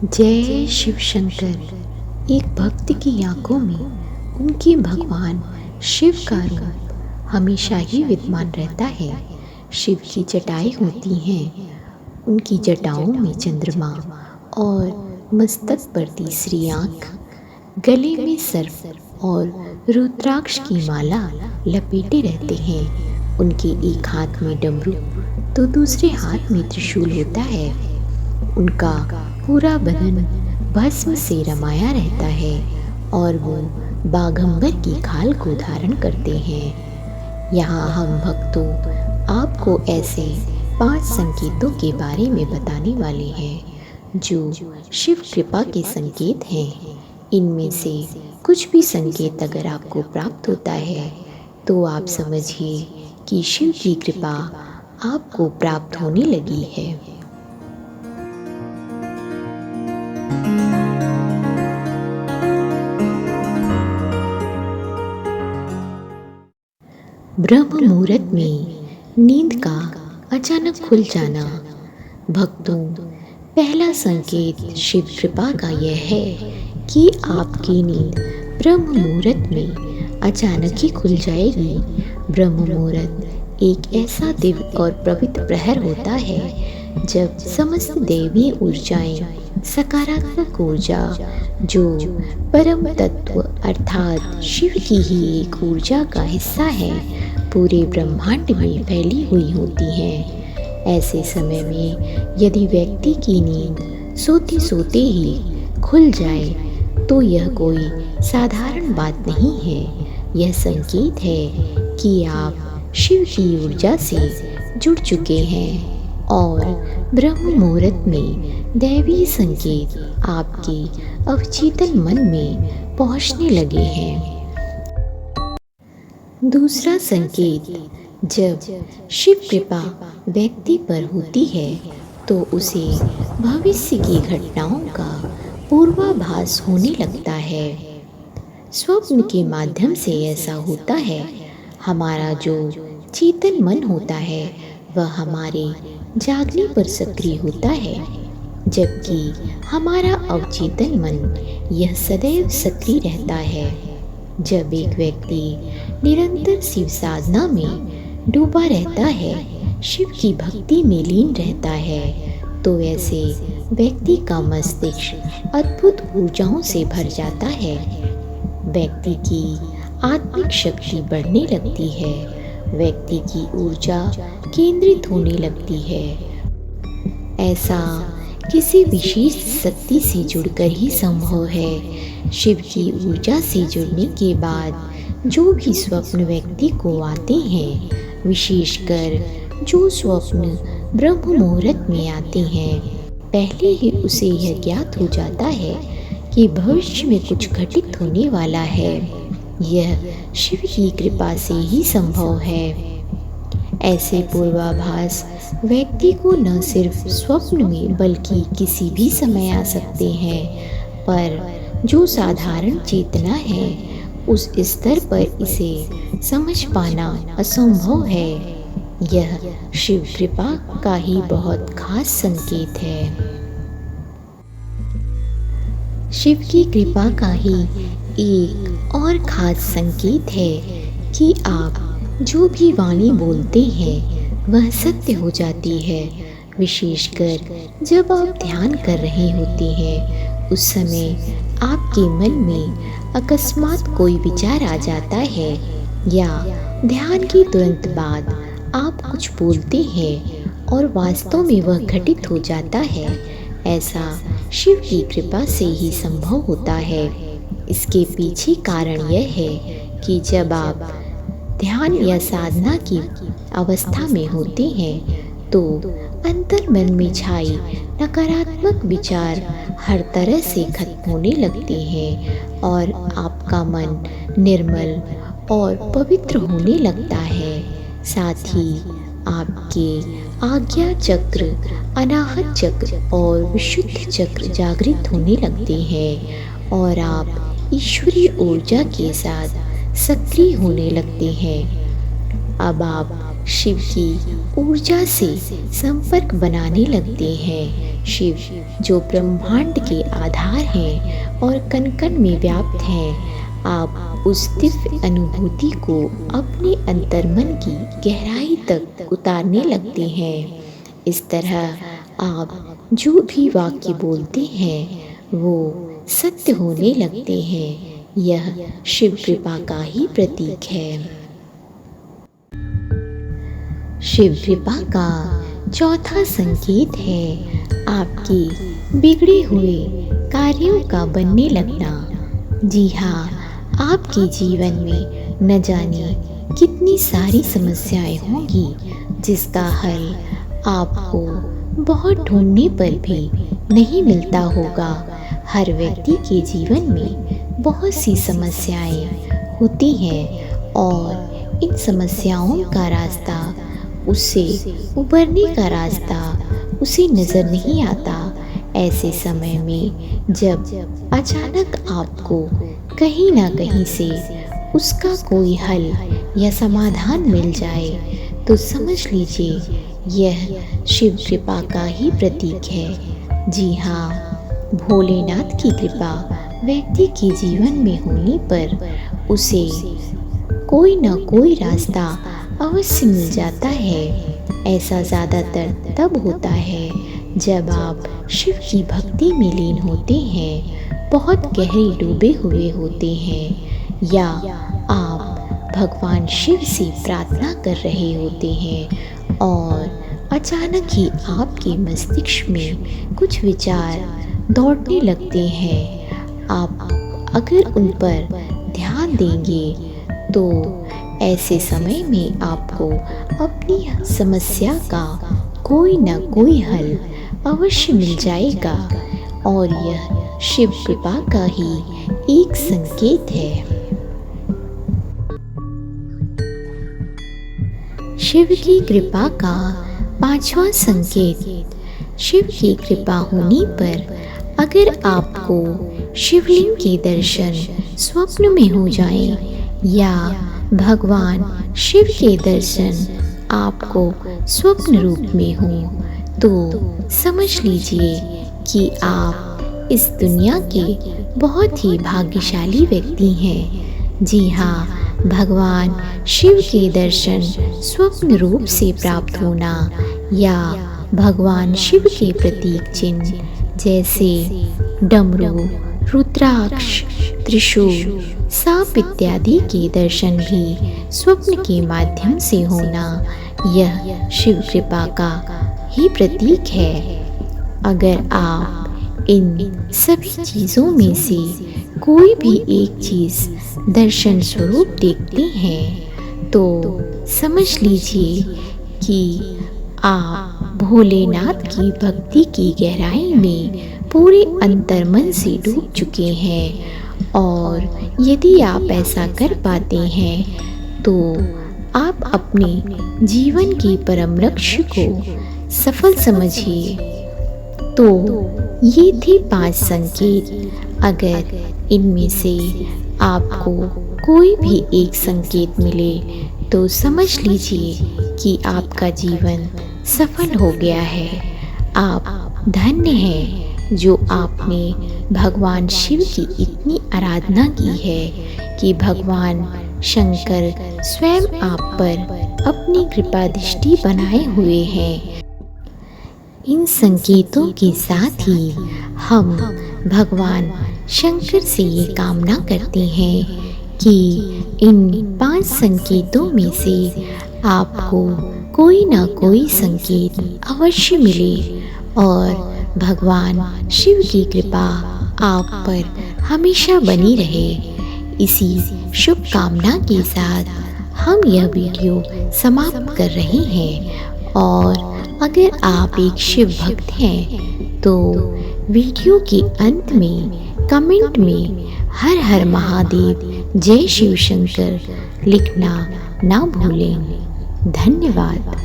जय शिव शंकर। एक भक्त की आंखों में उनके भगवान शिव का रूप हमेशा ही विद्यमान रहता है। शिव की जटाएं होती हैं, उनकी जटाओं में चंद्रमा और मस्तक पर तीसरी आंख, गले में सर्प और रुद्राक्ष की माला लपेटे रहते हैं। उनके एक हाथ में डमरू तो दूसरे हाथ में त्रिशूल होता है। उनका पूरा बदन भस्म से रमाया रहता है और वो बाघंबर की खाल को धारण करते हैं। यहाँ हम भक्तों आपको ऐसे 5 संकेतों के बारे में बताने वाले हैं जो शिव कृपा के संकेत हैं। इनमें से कुछ भी संकेत अगर आपको प्राप्त होता है तो आप समझिए कि शिव की कृपा आपको प्राप्त होने लगी है। ब्रह्म मुहूर्त में नींद का अचानक खुल जाना। भक्तों, पहला संकेत शिव कृपा का यह है कि आपकी नींद ब्रह्म मुहूर्त में अचानक ही खुल जाएगी। ब्रह्म मुहूर्त एक ऐसा दिव्य और पवित्र प्रहर होता है जब समस्त दैवीय ऊर्जाएं, सकारात्मक ऊर्जा जो परम तत्व अर्थात शिव की ही एक ऊर्जा का हिस्सा है, पूरे ब्रह्मांड में फैली हुई होती हैं। ऐसे समय में यदि व्यक्ति की नींद सोते सोते ही खुल जाए तो यह कोई साधारण बात नहीं है। यह संकेत है कि आप शिव की ऊर्जा से जुड़ चुके हैं और ब्रह्म मुहूर्त में दैवीय संकेत आपके अवचेतन मन में पहुंचने लगे हैं। दूसरा संकेत, जब शिव कृपा व्यक्ति पर होती है तो उसे भविष्य की घटनाओं का पूर्वाभास होने लगता है। स्वप्न के माध्यम से ऐसा होता है। हमारा जो चेतन मन होता है वह हमारे जागने पर सक्रिय होता है, जबकि हमारा अवचेतन मन यह सदैव सक्रिय रहता है। जब एक व्यक्ति निरंतर शिव साधना में डूबा रहता है, शिव की भक्ति में लीन रहता है, तो ऐसे व्यक्ति का मस्तिष्क अद्भुत ऊर्जाओं से भर जाता है। व्यक्ति की आत्मिक शक्ति बढ़ने लगती है, व्यक्ति की ऊर्जा केंद्रित होने लगती है। ऐसा किसी विशेष शक्ति से जुड़कर ही संभव है। शिव की ऊर्जा से जुड़ने के बाद जो भी स्वप्न व्यक्ति को आते हैं, विशेषकर जो स्वप्न ब्रह्म मुहूर्त में आते हैं, पहले ही उसे यह ज्ञात हो जाता है कि भविष्य में कुछ घटित होने वाला है। यह शिव की कृपा से ही संभव है। ऐसे पूर्वाभास व्यक्ति को न सिर्फ स्वप्न में बल्कि किसी भी समय आ सकते हैं, पर जो साधारण चेतना है उस स्तर पर इसे समझ पाना असंभव है। यह शिव कृपा का ही बहुत खास संकेत है। शिव की कृपा का ही एक और खास संकेत है कि आप जो भी वाणी बोलते हैं वह सत्य हो जाती है। विशेषकर जब आप ध्यान कर रहे होते हैं, उस समय आपके मन में अकस्मात कोई विचार आ जाता है या ध्यान के तुरंत बाद आप कुछ बोलते हैं और वास्तव में वह घटित हो जाता है। ऐसा शिव की कृपा से ही संभव होता है। इसके पीछे कारण यह है कि जब आप ध्यान या साधना की अवस्था में होते हैं तो अंतर मन में छाई नकारात्मक विचार हर तरह से खत्म होने लगते हैं और आपका मन निर्मल और पवित्र होने लगता है। साथ ही आपके आज्ञा चक्र, अनाहत चक्र और विशुद्ध चक्र जागृत होने लगते हैं और आप ईश्वरीय ऊर्जा के साथ सक्रिय होने लगते हैं। अब आप शिव की ऊर्जा से संपर्क बनाने लगते हैं। शिव जो ब्रह्मांड के आधार हैं और कण कण में व्याप्त हैं, आप उस दिव्य अनुभूति को अपने अंतर्मन की गहराई तक उतारने लगते हैं। इस तरह आप जो भी वाक्य बोलते हैं वो सत्य होने लगते हैं। यह शिव कृपा का ही प्रतीक है। शिव कृपा का चौथा संकेत है आपके बिगड़े हुए कार्यों का बनने लगना। जी हाँ, आपके जीवन में न जाने कितनी सारी समस्याएं होंगी जिसका हल आपको बहुत ढूंढने पर भी नहीं मिलता होगा। हर व्यक्ति के जीवन में बहुत सी समस्याएं होती हैं और इन समस्याओं का रास्ता, उससे उबरने का रास्ता उसे नज़र नहीं आता। ऐसे समय में जब अचानक आपको कहीं ना कहीं से उसका कोई हल या समाधान मिल जाए तो समझ लीजिए यह शिव कृपा का ही प्रतीक है। जी हाँ, भोलेनाथ की कृपा व्यक्ति के जीवन में होने पर उसे कोई ना कोई रास्ता अवश्य मिल जाता है। ऐसा ज़्यादातर तब होता है जब आप शिव की भक्ति में लीन होते हैं, बहुत गहरे डूबे हुए होते हैं, या आप भगवान शिव से प्रार्थना कर रहे होते हैं और अचानक ही आपके मस्तिष्क में कुछ विचार दौड़ने लगते हैं। आप अगर उन पर ध्यान देंगे तो ऐसे समय में आपको अपनी समस्या का कोई न कोई हल अवश्य मिल जाएगा और यह शिव कृपा का ही एक संकेत है। शिव की कृपा का पांचवा संकेत, शिव की कृपा होने पर अगर आपको शिवलिंग के दर्शन स्वप्न में हो जाएं या भगवान शिव के दर्शन आपको स्वप्न रूप में हो तो समझ लीजिए कि आप इस दुनिया के बहुत ही भाग्यशाली व्यक्ति हैं। जी हाँ, भगवान शिव के दर्शन स्वप्न रूप से प्राप्त होना या भगवान शिव के प्रतीक चिन्ह जैसे डमरू, रुद्राक्ष, त्रिशूल, सांप इत्यादि के दर्शन भी स्वप्न के माध्यम से होना, यह शिव कृपा का ही प्रतीक है। अगर आप इन सभी चीज़ों में से कोई भी एक चीज़ दर्शन स्वरूप देखते हैं तो समझ लीजिए कि आप भोलेनाथ की भक्ति की गहराई में पूरे अंतर्मन से डूब चुके हैं। और यदि आप ऐसा कर पाते हैं तो आप अपने जीवन के परम लक्ष्य को सफल समझिए। तो ये थे 5 संकेत। अगर इनमें से आपको कोई भी एक संकेत मिले तो समझ लीजिए कि आपका जीवन सफल हो गया है। आप धन्य हैं जो आपने भगवान शिव की इतनी आराधना की है कि भगवान शंकर स्वयं आप पर अपनी कृपा दृष्टि बनाए हुए हैं। इन संकेतों के साथ ही हम भगवान शंकर से ये कामना करते हैं कि इन 5 संकेतों में से आपको कोई ना कोई संकेत अवश्य मिले और भगवान शिव की कृपा आप पर हमेशा बनी रहे। इसी शुभ कामना के साथ हम यह वीडियो समाप्त कर रहे हैं और अगर आप एक शिव भक्त हैं तो वीडियो के अंत में कमेंट में हर हर महादेव जय शिव शंकर लिखना ना भूलें। धन्यवाद।